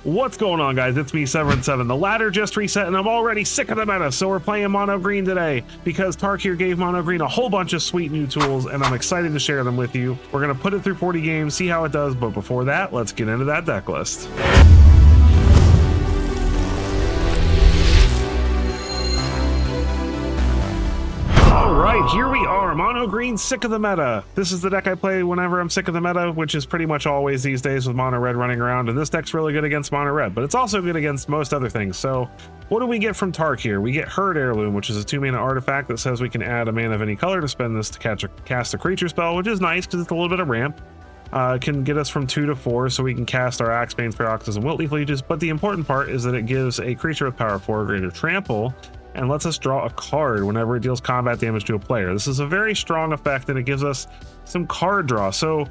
What's going on, guys? It's me, Severin7. The ladder just reset and I'm already sick of the meta, so we're playing mono green today because Tarkir gave mono green a whole bunch of sweet new tools and I'm excited to share them with you. We're going to put it through 40 games, see how it does, but before that, let's get into that deck list. Alright, here we are, mono green, sick of the meta. This is the deck I play whenever I'm sick of the meta, which is pretty much always these days with mono red running around, and this deck's really good against mono red, but it's also good against most other things. So what do we get from Tarkir? We get Herd Heirloom, which is a 2-mana artifact that says we can add a mana of any color to spend this to cast a creature spell, which is nice because it's a little bit of ramp. It can get us from 2 to 4, so we can cast our Axebane, Feroxes, and Wiltleaf Leeches, but the important part is that it gives a creature with power 4 or greater trample, and lets us draw a card whenever it deals combat damage to a player. This is a very strong effect, and it gives us some card draw. So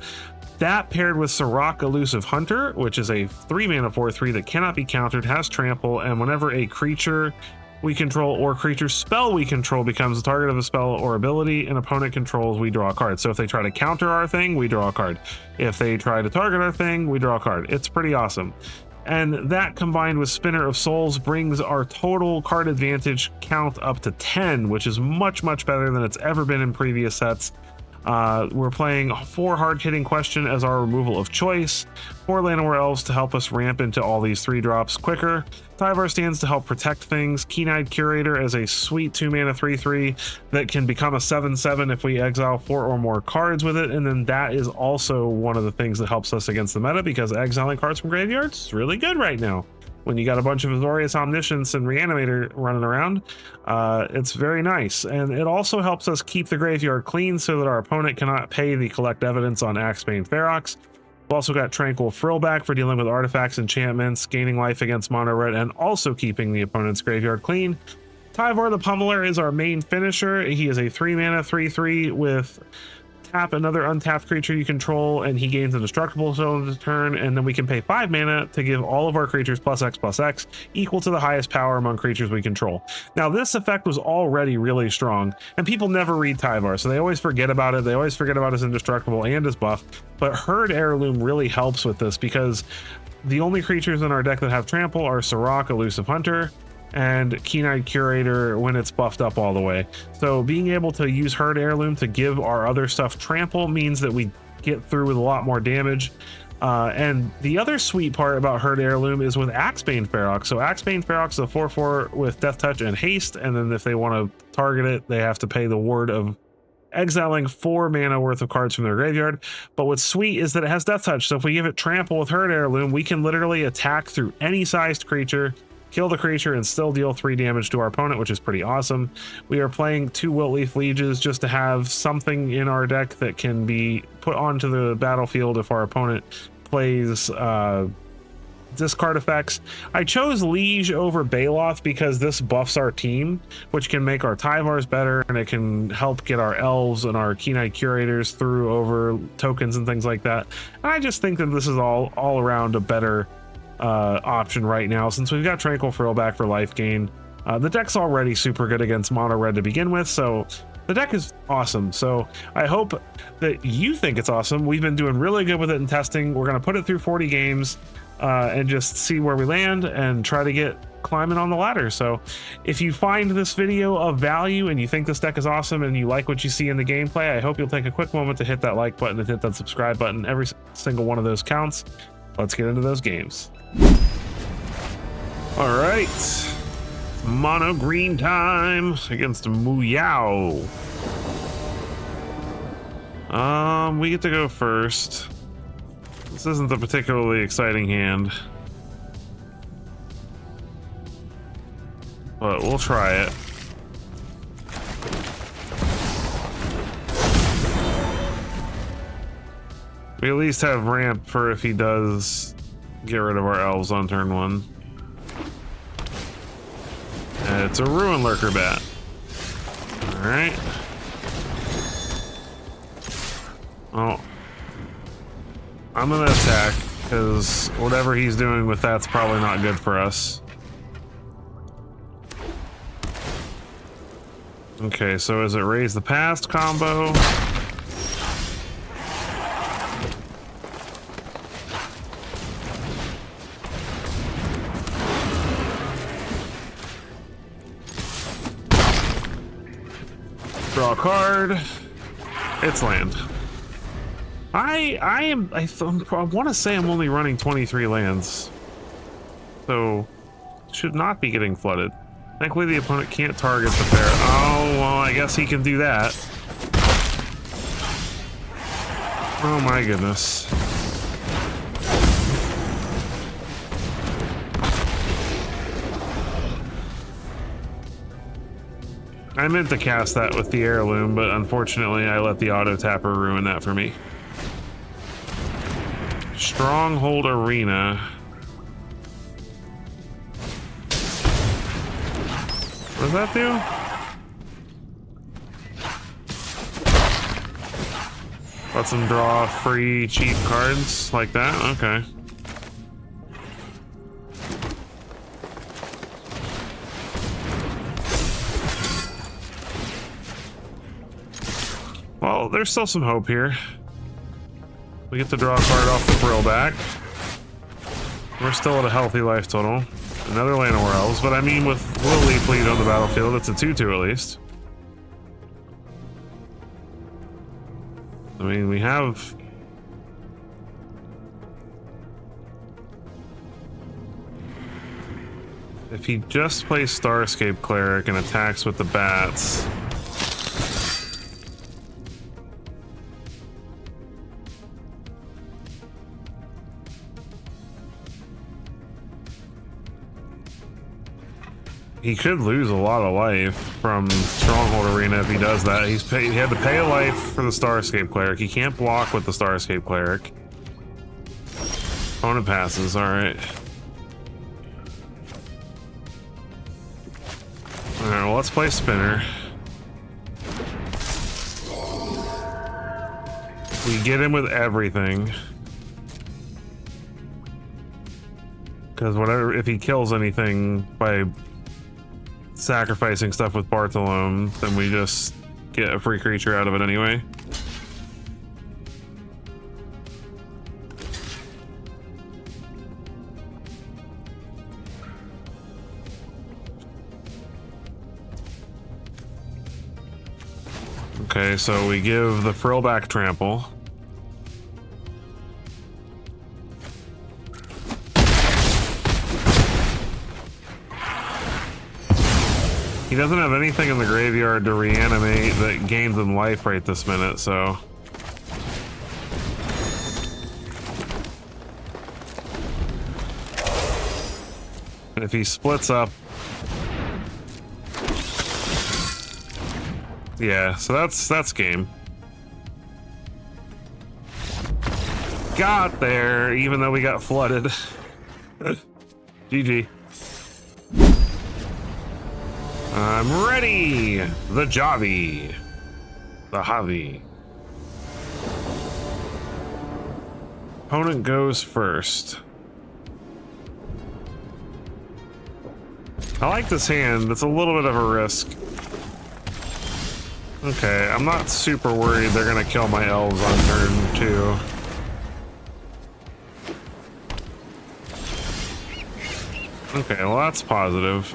that paired with Sirach, Elusive Hunter, which is a 3-mana 4/3 that cannot be countered, has trample, and whenever a creature we control or creature spell we control becomes the target of a spell or ability an opponent controls, we draw a card. So if they try to counter our thing, we draw a card. If they try to target our thing, we draw a card. It's pretty awesome. And that combined with Spinner of Souls brings our total card advantage count up to 10, which is much better than it's ever been in previous sets. We're playing 4 hard-hitting Question as our removal of choice, 4 Llanowar Elves to help us ramp into all these 3-drops quicker, Tyvar Stands to help protect things, Keen-Eyed Curator as a sweet 2-mana 3/3 that can become a 7/7 if we exile 4 or more cards with it, and then that is also one of the things that helps us against the meta because exiling cards from graveyards is really good right now. When you got a bunch of Azorius Omniscience and Reanimator running around, it's very nice. And it also helps us keep the graveyard clean so that our opponent cannot pay the collect evidence on Axebane Ferox. We've also got Tranquil Frillback for dealing with artifacts, enchantments, gaining life against mono red, and also keeping the opponent's graveyard clean. Tyvar the Pummeler is our main finisher. He is a 3-mana 3/3 with tap another untapped creature you control, and he gains indestructible zone to turn, and then we can pay 5 mana to give all of our creatures +X/+X equal to the highest power among creatures we control. Now this effect was already really strong, and people never read Tyvar, so they always forget about it. They always forget about his indestructible and his buff, but Herd Heirloom really helps with this because the only creatures in our deck that have trample are Sirach, Elusive Hunter, and Keen-Eyed Curator when it's buffed up all the way. So being able to use Herd Heirloom to give our other stuff trample means that we get through with a lot more damage. And the other sweet part about Herd Heirloom is with Axebane Ferox. So Axebane Ferox is a 4/4 with Death Touch and Haste, and then if they want to target it, they have to pay the ward of exiling 4 mana worth of cards from their graveyard. But what's sweet is that it has Death Touch, so if we give it trample with Herd Heirloom, we can literally attack through any sized creature, kill the creature, and still deal 3 damage to our opponent, which is pretty awesome. We are playing 2 Wiltleaf Leeches just to have something in our deck that can be put onto the battlefield if our opponent plays discard effects. I chose Liege over Baloth because this buffs our team, which can make our Tyvars better, and it can help get our Elves and our Keen-Eyed Curators through over tokens and things like that. And I just think that this is all around a better option right now since we've got Tranquil Frillback for life gain. The deck's already super good against mono red to begin with, so the deck is awesome. So I hope that you think it's awesome. We've been doing really good with it in testing. We're going to put it through 40 games and just see where we land and try to get climbing on the ladder. So if you find this video of value and you think this deck is awesome and you like what you see in the gameplay, I hope you'll take a quick moment to hit that like button and hit that subscribe button. Every single one of those counts. Let's get into those games. All right, mono green time against Muyao. We get to go first. This isn't a particularly exciting hand, but we'll try it. We at least have ramp for if he does get rid of our elves on turn 1. And it's a Ruin Lurker Bat. Alright. Oh. I'm gonna attack, because whatever he's doing with that's probably not good for us. Okay, so is it Raise the Past combo? Draw a card. It's land. I want to say I'm only running 23 lands, so should not be getting flooded. Thankfully, the opponent can't target the pair. Oh, well, I guess he can do that. Oh my goodness. I meant to cast that with the heirloom, but unfortunately I let the auto tapper ruin that for me. Stronghold Arena. What does that do? Lets them draw free cheap cards like that? Okay. Well, there's still some hope here. We get to draw a card off the frill back. We're still at a healthy life total. Another Llanowar Elves, but I mean with Lily Fleet on the battlefield, it's a 2/2 at least. I mean, we have... If he just plays Starscape Cleric and attacks with the bats... He could lose a lot of life from Stronghold Arena if he does that. He had to pay a life for the Starscape Cleric. He can't block with the Starscape Cleric. Opponent passes, alright. Alright, well, let's play Spinner. We get him with everything. Because whatever, if he kills anything by sacrificing stuff with Bartolome, then we just get a free creature out of it anyway. Okay, so we give the Frillback Trample. He doesn't have anything in the graveyard to reanimate that gains him life right this minute, so... And if he splits up... Yeah, so that's game. Got there, even though we got flooded. GG. I'm ready! The Javi. The Javi. Opponent goes first. I like this hand. It's a little bit of a risk. Okay, I'm not super worried they're gonna kill my elves on turn 2. Okay, well that's positive.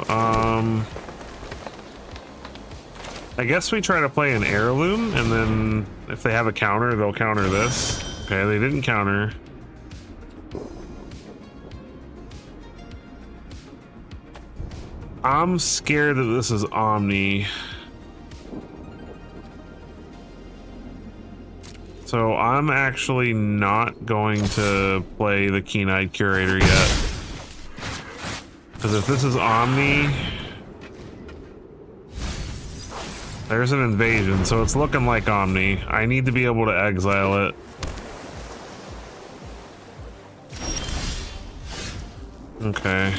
I guess we try to play an heirloom, and then if they have a counter, they'll counter this. Okay, they didn't counter. I'm scared that this is Omni. So I'm actually not going to play the Keen-Eyed Curator yet. Because if this is Omni... There's an invasion, so it's looking like Omni. I need to be able to exile it. Okay.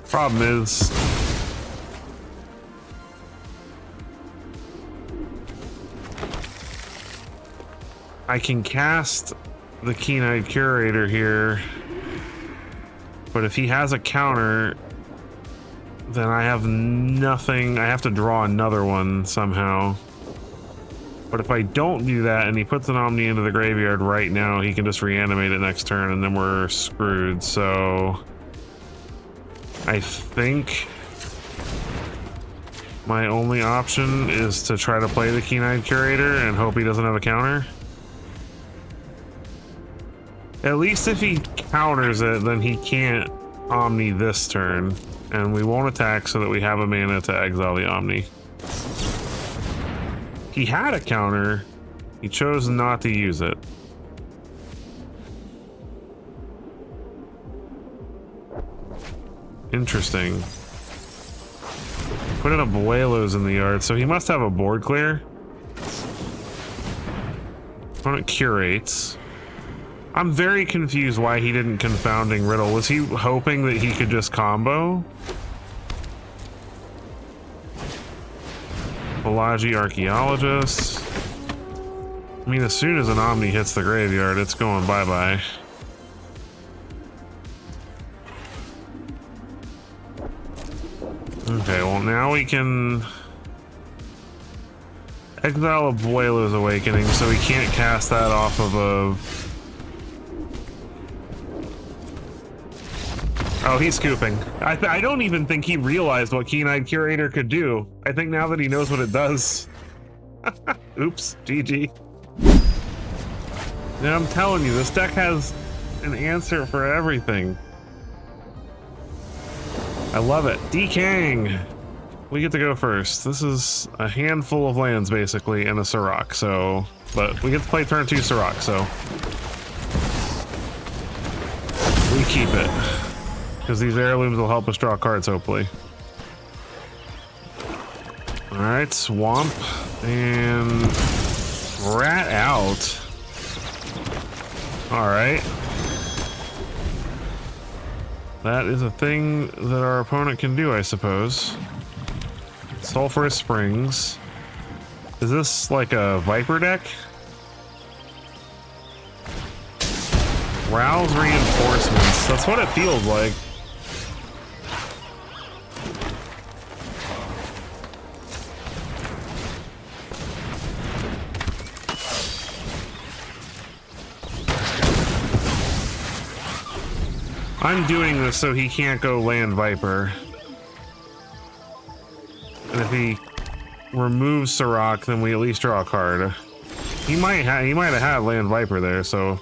Problem is... I can cast the Keen-Eyed Curator here, but if he has a counter, then I have nothing. I have to draw another one somehow. But if I don't do that and he puts an Omni into the graveyard right now, he can just reanimate it next turn and then we're screwed. So I think my only option is to try to play the Keen-Eyed Curator and hope he doesn't have a counter. At least if he counters it, then he can't Omni this turn. And we won't attack so that we have a mana to exile the Omni. He had a counter. He chose not to use it. Interesting. Put in a Boelos in the yard, so he must have a board clear. Opponent curates. I'm very confused why he didn't Confounding Riddle. Was he hoping that he could just combo? Pelagi Archaeologist. I mean, as soon as an Omni hits the graveyard, it's going bye-bye. Okay, well now we can exile a Boelo's Awakening, so he can't cast that off of a... Oh, he's scooping. I don't even think he realized what Keen-Eyed Curator could do. I think now that he knows what it does. Oops, GG. Now I'm telling you, this deck has an answer for everything. I love it. Decang. We get to go first. This is a handful of lands basically and a Sirach, so... But we get to play turn 2 Sirach, so... We keep it. Because these heirlooms will help us draw cards, hopefully. Alright, Swamp. And... Rat out. Alright. That is a thing that our opponent can do, I suppose. Sulphurous Springs. Is this like a Viper deck? Rouse Reinforcements. That's what it feels like. I'm doing this so he can't go land Viper. And if he removes Sirach, then we at least draw a card. He might have had land Viper there, so...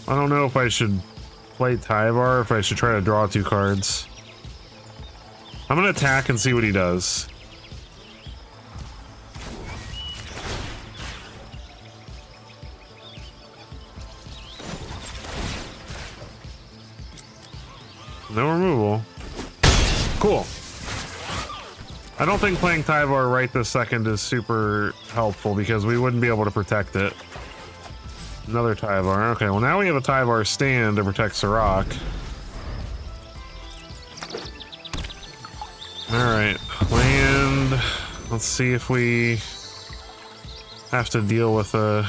I don't know if I should play Tyvar or if I should try to draw 2 cards. I'm gonna attack and see what he does. No removal. Cool. I don't think playing Tyvar right this second is super helpful because we wouldn't be able to protect it. Another Tyvar. Okay, well now we have a Tyvar stand to protect Sirach. Alright, land. Let's see if we have to deal with a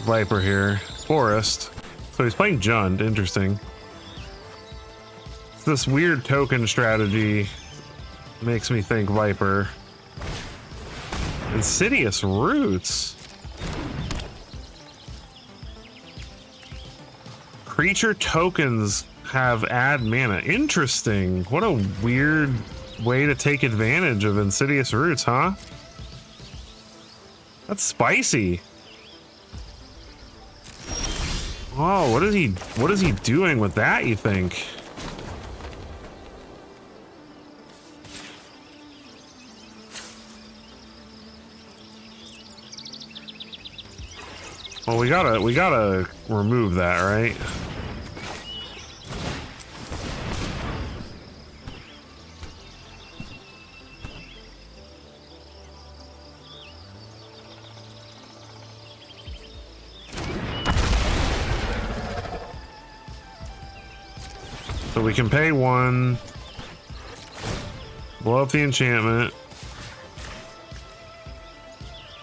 Viper here. Forest. So he's playing Jund, interesting. This weird token strategy makes me think Viper. Insidious Roots. Creature tokens have add mana. Interesting. What a weird way to take advantage of Insidious Roots, huh? That's spicy. Oh, what is he doing with that, you think? Well, we gotta remove that, right? So we can pay 1, blow up the enchantment.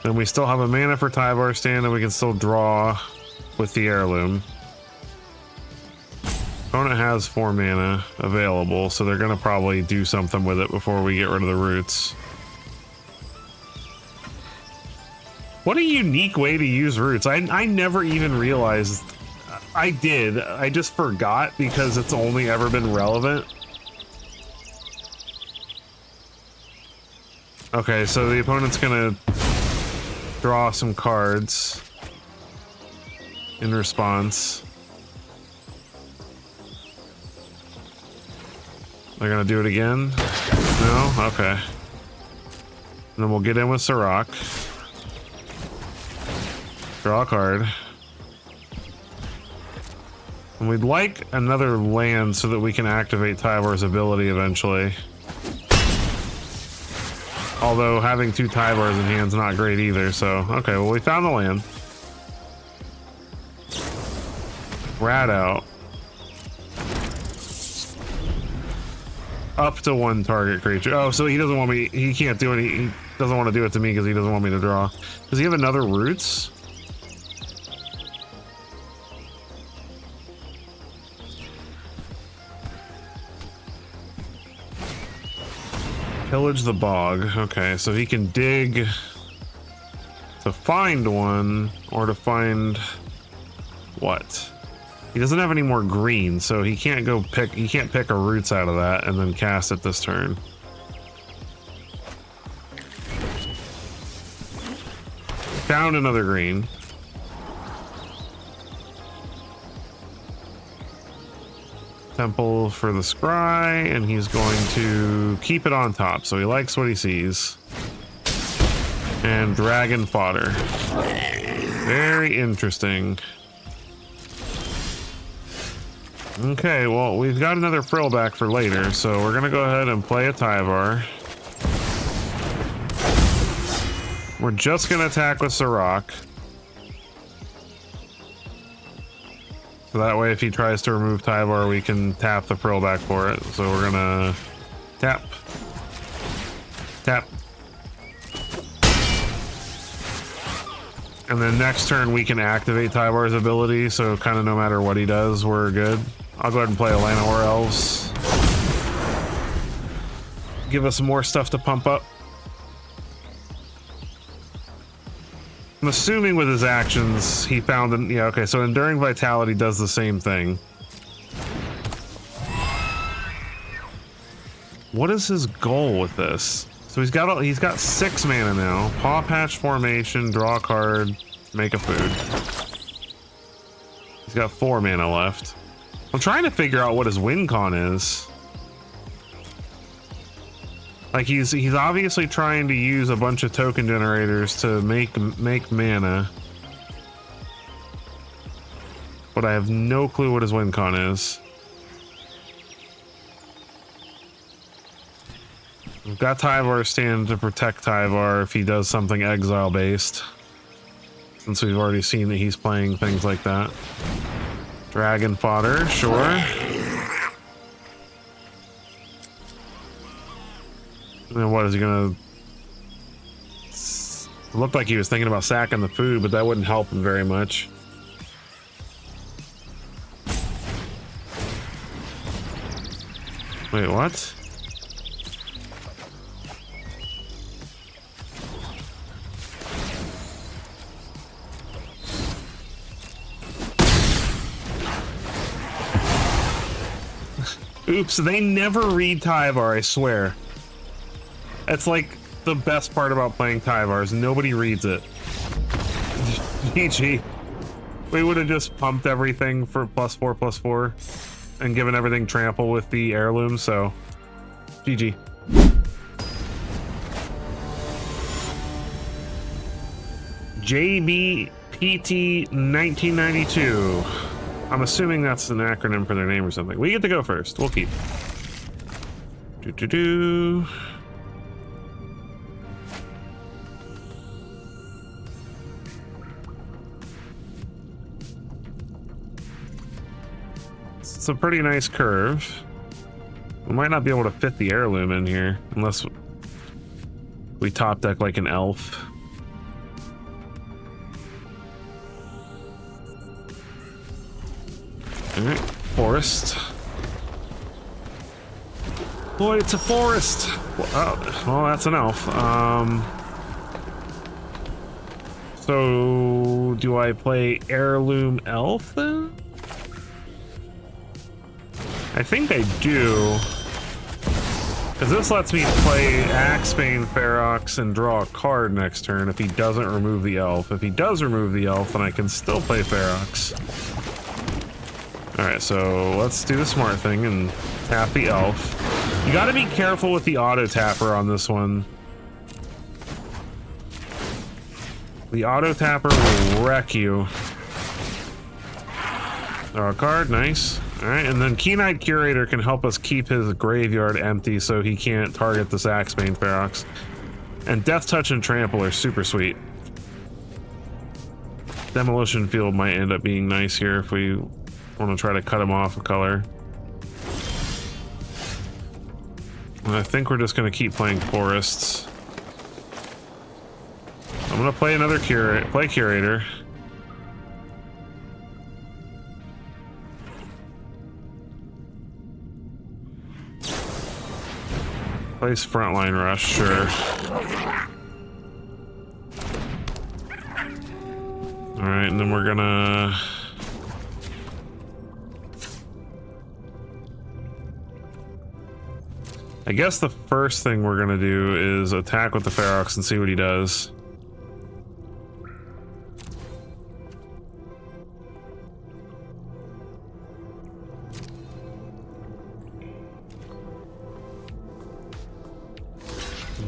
Then we still have a mana for Tyvar stand, and we can still draw with the heirloom. Opponent has 4 mana available, so they're gonna probably do something with it before we get rid of the roots. What a unique way to use roots. I never even realized. I did. I just forgot because it's only ever been relevant. Okay, so the opponent's gonna draw some cards in response. They're gonna do it again? No? Okay. And then we'll get in with Sirach. Draw a card. And we'd like another land so that we can activate Tyvar's ability eventually. Although having 2 Tyvars in hand's not great either, so... Okay, well we found the land. Rat out. Up to 1 target creature. Oh, so he doesn't want me... He can't do it. He doesn't want to do it to me because he doesn't want me to draw. Does he have another roots? Pillage the bog. Okay, so he can dig to find 1 or to find what? He doesn't have any more green, so he can't go pick. He can't pick a roots out of that and then cast it this turn. Found another green. Temple for the scry, and he's going to keep it on top, so he likes what he sees. And dragon fodder. Very interesting. Okay, well, we've got another frill back for later, so we're gonna go ahead and play a Tyvar. We're just gonna attack with Sirach. So that way, if he tries to remove Tyvar, we can tap the frill back for it. So we're gonna tap. Tap. And then next turn, we can activate Tyvar's ability, so kind of no matter what he does, we're good. I'll go ahead and play Llanowar Elves. Give us some more stuff to pump up. I'm assuming with his actions, he found an... Yeah, okay, so Enduring Vitality does the same thing. What is his goal with this? So he's got 6 mana now. Paw Patch Formation, draw a card, make a food. He's got 4 mana left. I'm trying to figure out what his win con is. Like he's obviously trying to use a bunch of token generators to make mana. But I have no clue what his win con is. We've got Tyvar stand to protect Tyvar if he does something exile based. Since we've already seen that he's playing things like that. Dragon fodder, sure. And then what is he gonna... It looked like he was thinking about sacking the food, but that wouldn't help him very much. Wait, what? Oops, they never read Tyvar, I swear. That's like the best part about playing Tyvar is nobody reads it. GG. We would have just pumped everything for +4/+4 and given everything trample with the heirloom, so GG. JBPT 1992. I'm assuming that's an acronym for their name or something. We get to go first. We'll keep. Do-do-do. It's a pretty nice curve. We might not be able to fit the heirloom in here unless we top deck like an elf. Alright, forest. Boy, it's a forest! Well, that's an elf. So, do I play heirloom elf then? I think I do. Because this lets me play Axebane Ferox and draw a card next turn if he doesn't remove the elf. If he does remove the elf, then I can still play Ferox. Alright, so let's do the smart thing and tap the elf. You gotta be careful with the auto tapper on this one. The auto tapper will wreck you. Draw a card, nice. Alright, and then Keen-Eyed Curator can help us keep his graveyard empty so he can't target this Axebane Ferox. And Death Touch and Trample are super sweet. Demolition Field might end up being nice here if we want to try to cut him off a color. And I think we're just going to keep playing forests. I'm going to play another Curator. Place Frontline Rush, sure. Alright, and then we're gonna... I guess the first thing we're gonna do is attack with the Ferox and see what he does.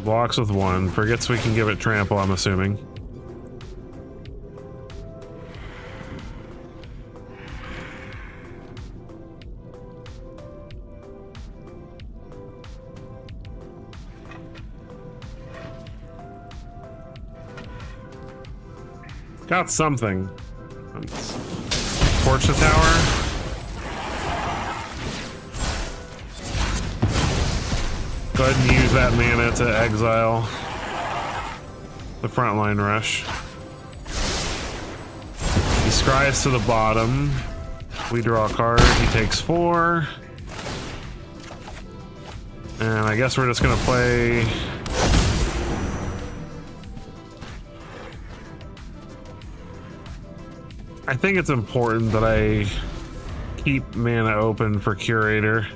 Blocks with one. Forgets we can give it trample, I'm assuming. Got something. Torch the tower. Go ahead and use that mana to exile the Frontline Rush. He scries to the bottom. We draw a card. He takes 4. And I guess we're just gonna play... I think it's important that I keep mana open for Curator.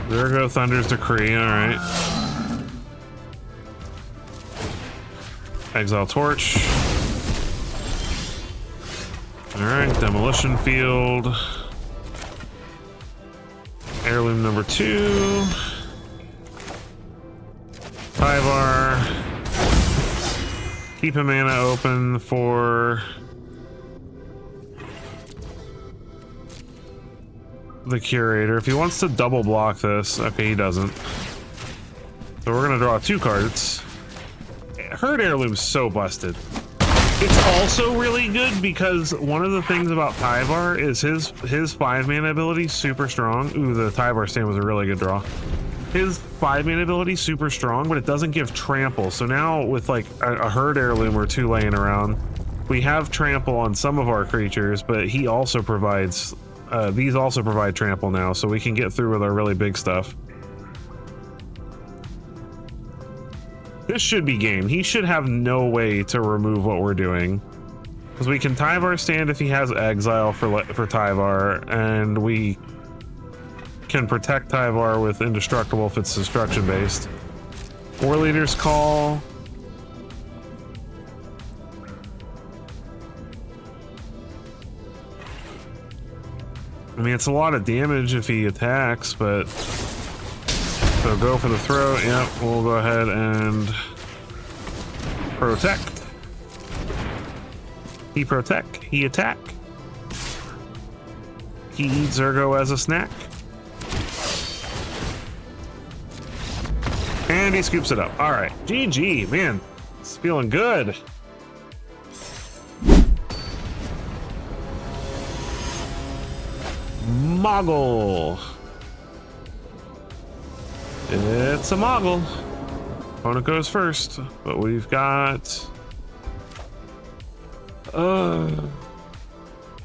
There go Thunder's Decree, alright. Exile Torch. Alright, Demolition Field. Heirloom number 2. Tyvar. Keep a mana open for the Curator. If he wants to double block this, okay, he doesn't. So we're gonna draw 2 cards. Herd Heirloom's so busted. It's also really good because one of the things about Tyvar is his 5 mana ability super strong. Ooh, the Tyvar stand was a really good draw. His 5 mana ability super strong, but it doesn't give trample. So now with like a Herd Heirloom or 2 laying around, we have trample on some of our creatures, but he also provides these also provide trample now, so we can get through with our really big stuff. This should be game. He should have no way to remove what we're doing. Because we can Tyvar stand if he has exile for Tyvar, and we can protect Tyvar with indestructible if it's destruction based. War Leader's Call. I mean, it's a lot of damage if he attacks, but... So go for the throw. Yep, we'll go ahead and... Protect. He protect. He attack. He eat Zergo as a snack. And he scoops it up. All right, GG, man. It's feeling good. Moggle. It's a Moggle. Opponent goes first, but we've got...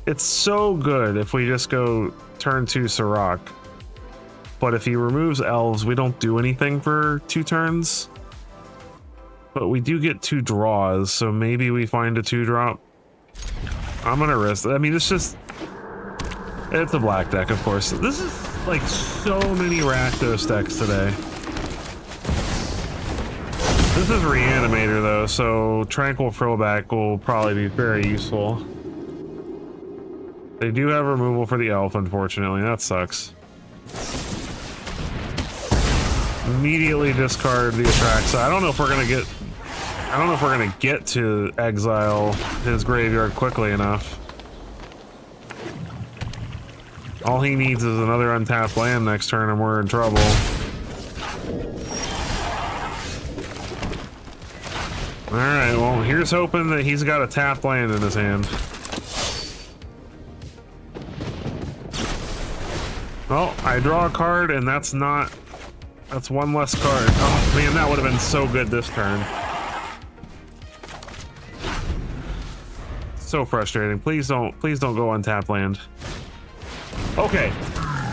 it's so good if we just go turn 2 Sirach. But if he removes elves, we don't do anything for 2 turns. But we do get 2 draws, so maybe we find a 2-drop. I'm gonna risk it. I mean, it's just... it's a black deck, of course. This is like so many Rakdos decks today. This is Reanimator though, so Tranquil Throwback will probably be very useful. They do have removal for the elf, unfortunately. That sucks. Immediately discard the Atraxa. I don't know if we're gonna get to exile his graveyard quickly enough. All he needs is another untapped land next turn and we're in trouble. Alright, well, here's hoping that he's got a tapped land in his hand. Oh, I draw a card and that's one less card. Oh man, that would have been so good this turn. So frustrating. Please don't go untapped land. Okay.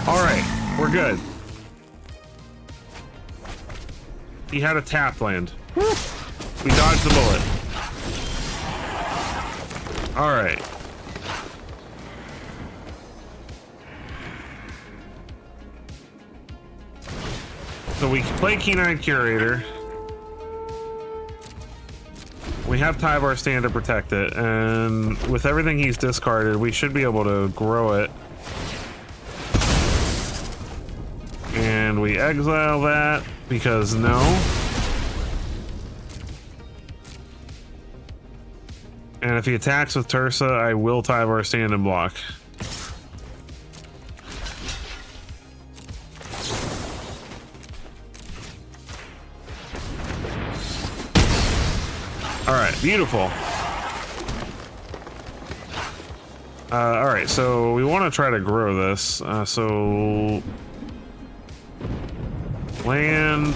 Alright, we're good. He had a tapped land. We dodged the bullet. Alright. So we play Keen-Eyed Curator. We have Tyvar Stand to protect it, and with everything he's discarded, we should be able to grow it. And we exile that, because no. And if he attacks with Tursa, I will Tyvar Stand and block. Alright, beautiful. Alright, so we want to try to grow this. So... land...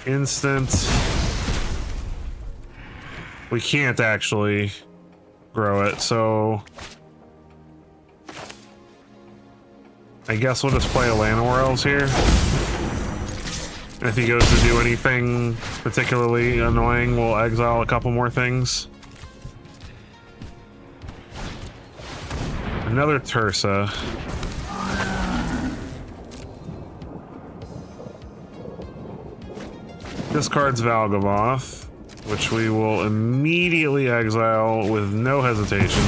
instant. We can't actually grow it, so... I guess we'll just play a Llanowar Elves here. And if he goes to do anything particularly annoying, we'll exile a couple more things. Another Tursa. Discards Valgavoth, which we will immediately exile with no hesitation.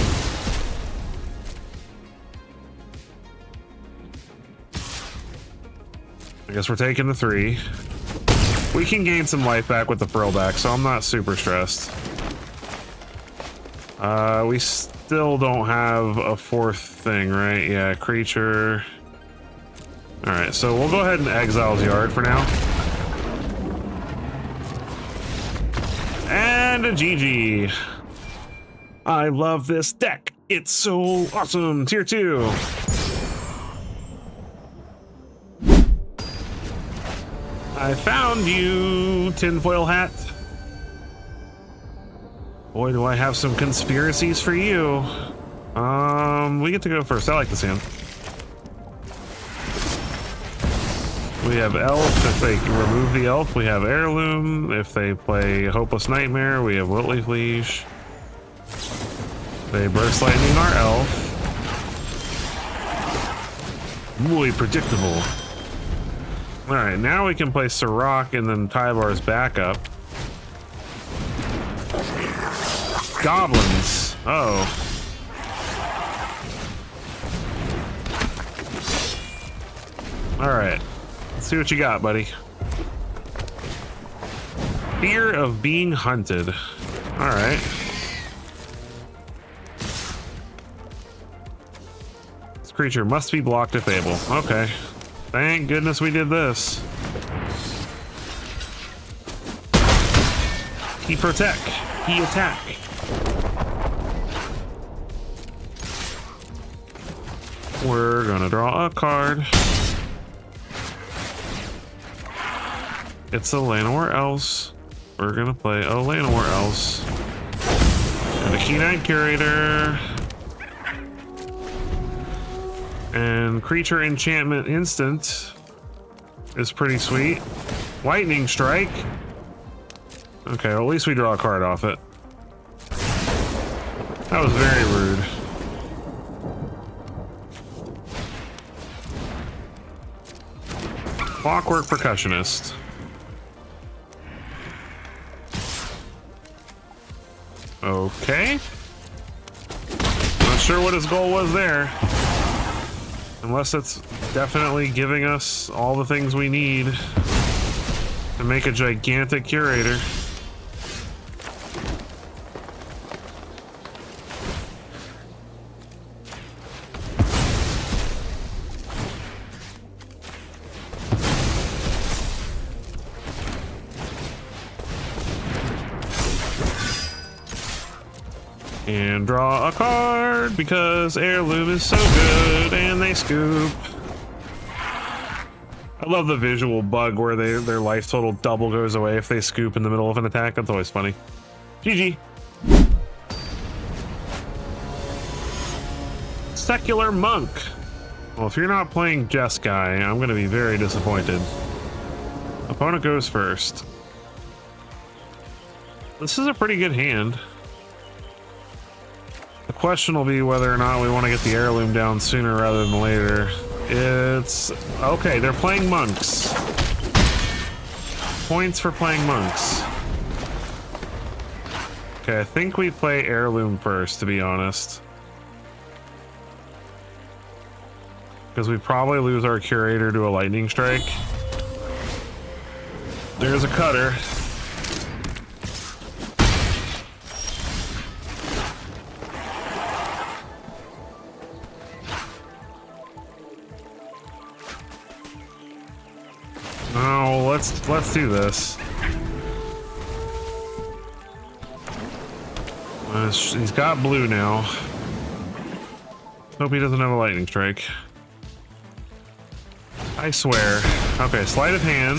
I guess we're taking the 3. We can gain some life back with the Frillback, so I'm not super stressed. We still don't have a 4th thing, right? Yeah, creature. Alright, so we'll go ahead and exile Yard for now. And a GG. I love this deck. It's so awesome. Tier 2. I found you, tinfoil hat. Boy, do I have some conspiracies for you. We get to go first. I like this hand. We have Elf. If they remove the Elf, we have Heirloom. If they play Hopeless Nightmare, we have Wiltleaf Liege. They Burst Lightning our Elf. Muy predictable. Alright, now we can play Sirach and then Tyvar's backup. Goblins. Oh. Alright. Let's see what you got, buddy. Fear of being hunted. Alright. creature must be blocked if able. Okay. Thank goodness we did this. He protect. He attack. We're gonna draw a card. It's a Llanowar Else. We're gonna play a Llanowar Else. And a Keen-Eyed Curator. And creature enchantment instant is pretty sweet. Lightning Strike. Okay, well, at least we draw a card off it. That was very rude. Clockwork Percussionist. Okay. Not sure what his goal was there. Unless it's definitely giving us all the things we need to make a gigantic curator. And draw a card because Heirloom is so good and they scoop. I love the visual bug where their life total double goes away if they scoop in the middle of an attack. That's always funny. GG. Secular Monk. Well, if you're not playing Jeskai, I'm going to be very disappointed. Opponent goes first. This is a pretty good hand. The question will be whether or not we want to get the Heirloom down sooner rather than later. It's... okay, they're playing monks. Points for playing monks. Okay, I think we play Heirloom first, to be honest. Because we probably lose our Curator to a Lightning Strike. There's a Cutter. No, let's do this. He's got blue now. Hope he doesn't have a Lightning Strike. I swear. Okay, sleight of hand.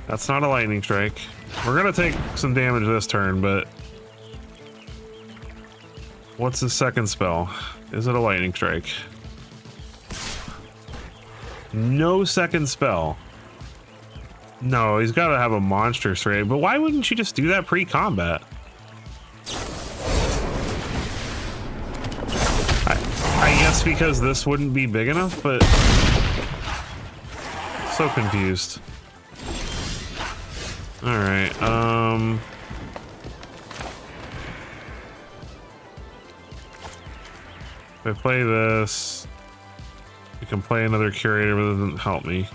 That's not a Lightning Strike. We're gonna take some damage this turn, but what's his second spell? Is it a Lightning Strike? No second spell. No, he's got to have a monstrous raid, but why wouldn't you just do that pre-combat? I guess because this wouldn't be big enough, but so confused. All right, if I play this, I can play another Curator, but it doesn't help me.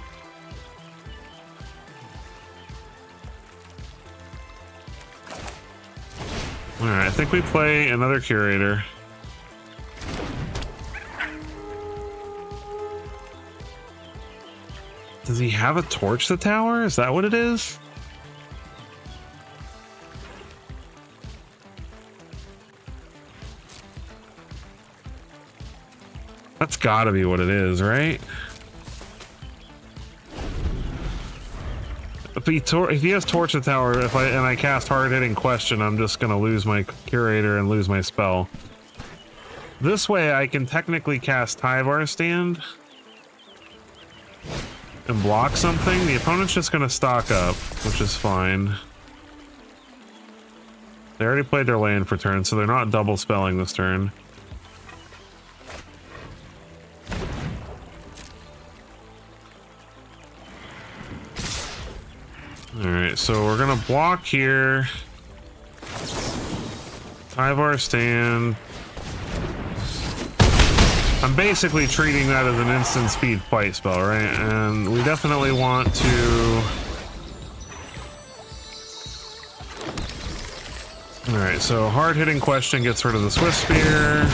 All right, I think we play another Curator. Does he have a Torch the Tower? Is that what it is? That's gotta be what it is, right? If he has Torch the Tower, and I cast hard-hitting Question, I'm just gonna lose my Curator and lose my spell. This way I can technically cast Tyvar Stand and block something. The opponent's just gonna stock up, which is fine. They already played their land for turn, so they're not double spelling this turn. Alright, so we're gonna block here. Tyvar Stand. I'm basically treating that as an instant speed fight spell, right? And we definitely want to... Alright, so hard-hitting Question gets rid of the Swift Spear.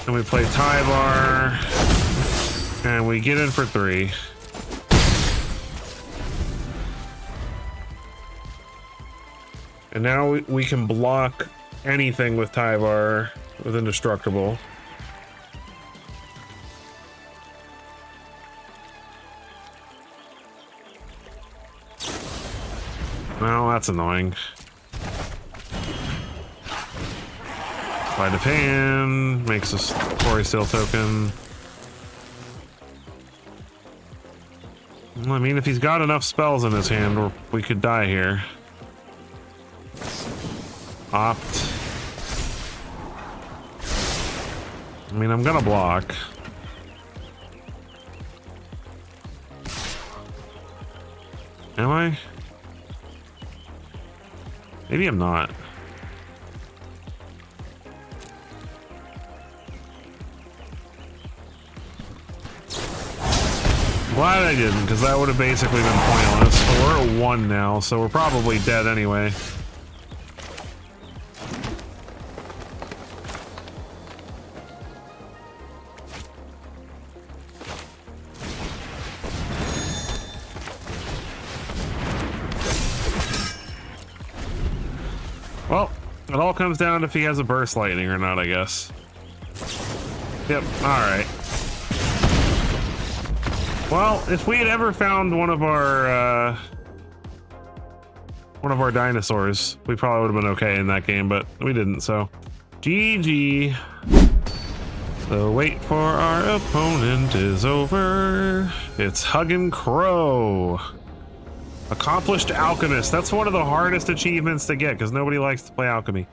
And we play Tyvar. And we get in for 3. And now we can block anything with Tyvar with Indestructible. Well, that's annoying. Slide of hand, makes a Quarry Steel token. Well, I mean, if he's got enough spells in his hand, we could die here. Opt. I mean, I'm gonna block. Am I? Maybe I'm not. Glad I didn't, because that would have basically been pointless. But we're at 1 now, so we're probably dead anyway. Well, it all comes down to if he has a burst lightning or not, I guess. Yep, alright. Well, if we had ever found one of our dinosaurs, we probably would have been okay in that game, but we didn't, so GG. The wait for our opponent is over. It's Huggin' Crow. Accomplished Alchemist. That's one of the hardest achievements to get because nobody likes to play alchemy.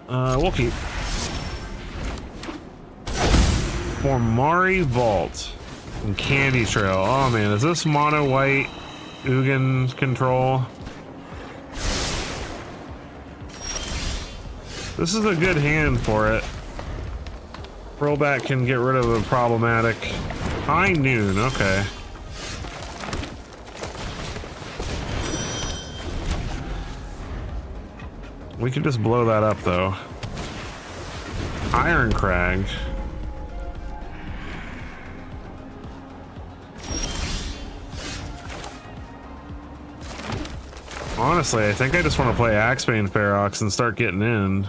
We'll keep. Formari Vault and Candy Trail. Oh man, is this mono white Ugin control? This is a good hand for it. Rollback can get rid of the problematic. High Noon, okay. We could just blow that up though. Iron Crag. Honestly, I think I just want to play Axebane Ferox and start getting in.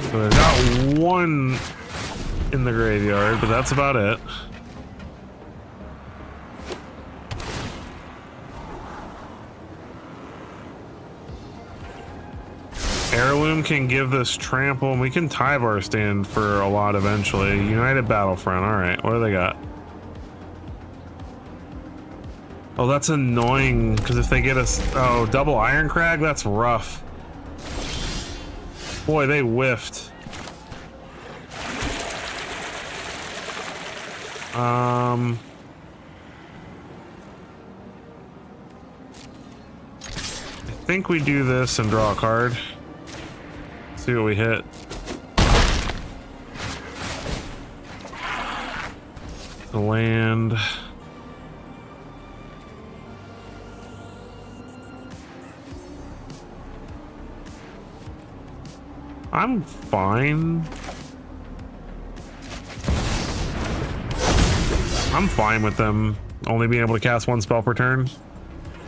So I got 1 in the graveyard, but that's about it. Heirloom can give this trample, and we can Tyvar stand for a lot eventually. United Battlefront, alright, what do they got? Oh, that's annoying, because if they get us... Oh, double Iron Crag? That's rough. Boy, they whiffed. I think we do this and draw a card. See what we hit. The land. I'm fine. I'm fine with them only being able to cast 1 spell per turn.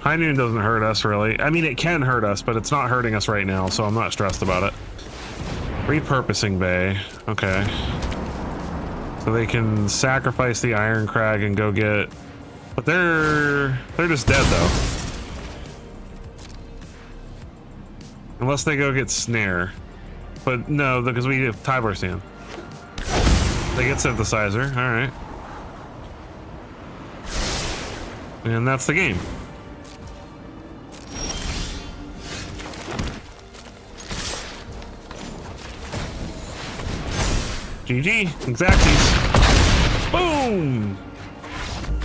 High Noon doesn't hurt us, really. I mean, it can hurt us, but it's not hurting us right now, so I'm not stressed about it. Repurposing Bay. Okay. So they can sacrifice the Iron Crag and go get... But they're just dead, though. Unless they go get Snare. But no, because we have Tyvar stand. They get Synthesizer, alright. And that's the game. GG, Exacties. Boom!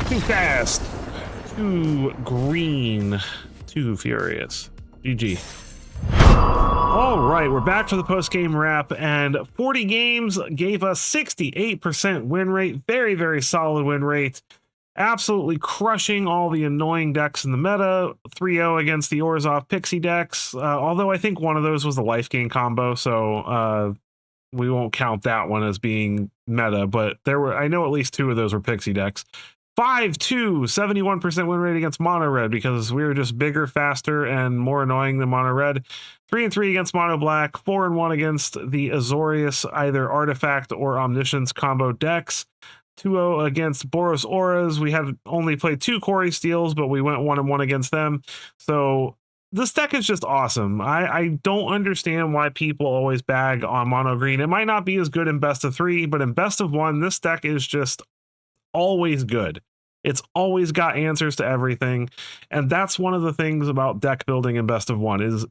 Too fast. Too green. Too furious. GG. All right, we're back for the post-game wrap, and 40 games gave us 68% win rate. Very, very solid win rate. absolutely crushing all the annoying decks in the meta. 3-0 against the Orzhov Pixie decks, although I think one of those was the life gain combo, so we won't count that one as being meta, but I know at least 2 of those were Pixie decks. 5-2, 71% win rate against Mono Red because we were just bigger, faster, and more annoying than Mono Red. 3-3 against Mono Black, 4-1 against the Azorius, either Artifact or Omniscience combo decks. 2-0 against Boros Auras. We had only played 2 Quarry Steels, but we went 1-1 against them. So this deck is just awesome. I don't understand why people always bag on Mono Green. It might not be as good in best of 3, but in best of 1, this deck is just always good. It's always got answers to everything. And that's one of the things about deck building in best of 1 is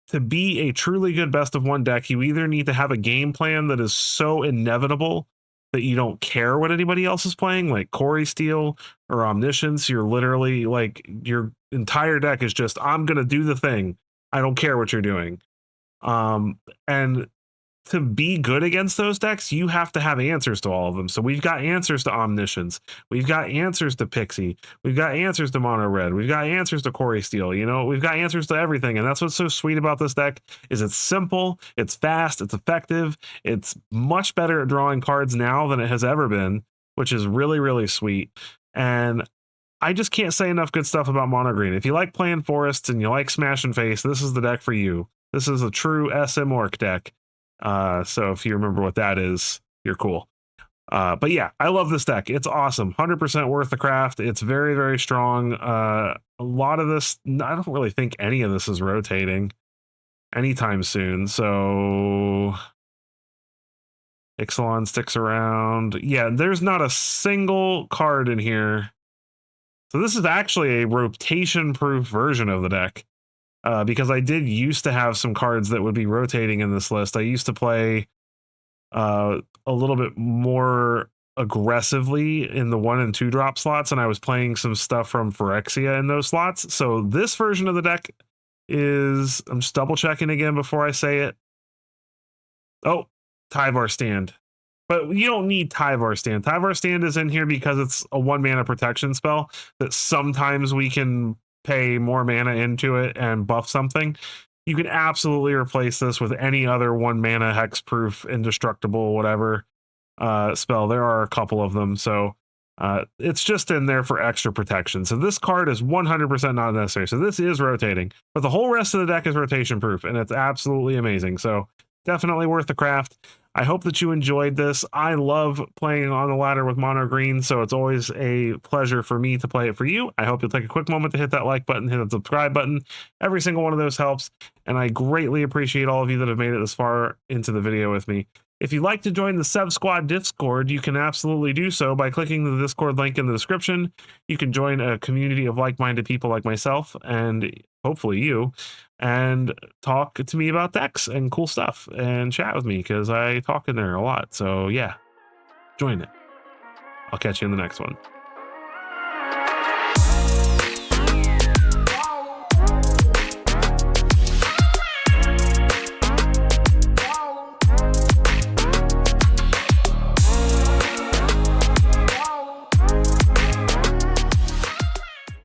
to be a truly good best of 1 deck, you either need to have a game plan that is so inevitable that you don't care what anybody else is playing, like Quarry Steel or Omniscience. You're literally like, your entire deck is just, I'm going to do the thing. I don't care what you're doing. And to be good against those decks, you have to have answers to all of them. So we've got answers to Omniscience. We've got answers to Pixie. We've got answers to Mono Red. We've got answers to Quarry Steel. You know, we've got answers to everything. And that's what's so sweet about this deck is it's simple, it's fast, it's effective. It's much better at drawing cards now than it has ever been, which is really, really sweet. And I just can't say enough good stuff about Mono Green. If you like playing forests and you like Smash and Face, this is the deck for you. This is a true SM Orc deck. So if you remember what that is, you're cool. But yeah, I love this deck. It's awesome. 100% worth the craft. It's very, very strong. A lot of this, I don't really think any of this is rotating anytime soon. So Ixalan sticks around. Yeah, there's not a single card in here. So this is actually a rotation-proof version of the deck. Because I did used to have some cards that would be rotating in this list. I used to play a little bit more aggressively in the 1 and 2 drop slots, and I was playing some stuff from Phyrexia in those slots. So this version of the deck is, I'm just double checking again before I say it. Oh, Tyvar Stand. But you don't need Tyvar Stand. Tyvar Stand is in here because it's a 1 mana protection spell that sometimes we can pay more mana into it and buff something. You can absolutely replace this with any other 1 mana hexproof, indestructible, whatever spell. There are a couple of them, so it's just in there for extra protection. So this card is 100% not necessary. So this is rotating, but the whole rest of the deck is rotation proof, and it's absolutely amazing. So definitely worth the craft. I hope that you enjoyed this. I love playing on the ladder with Mono Green, so it's always a pleasure for me to play it for you. I hope you'll take a quick moment to hit that like button, hit that subscribe button. Every single one of those helps, and I greatly appreciate all of you that have made it this far into the video with me. If you'd like to join the Sev Squad Discord, you can absolutely do so by clicking the Discord link in the description. You can join a community of like-minded people like myself, and hopefully you, and talk to me about decks and cool stuff and chat with me because I talk in there a lot. So yeah, join it. I'll catch you in the next one.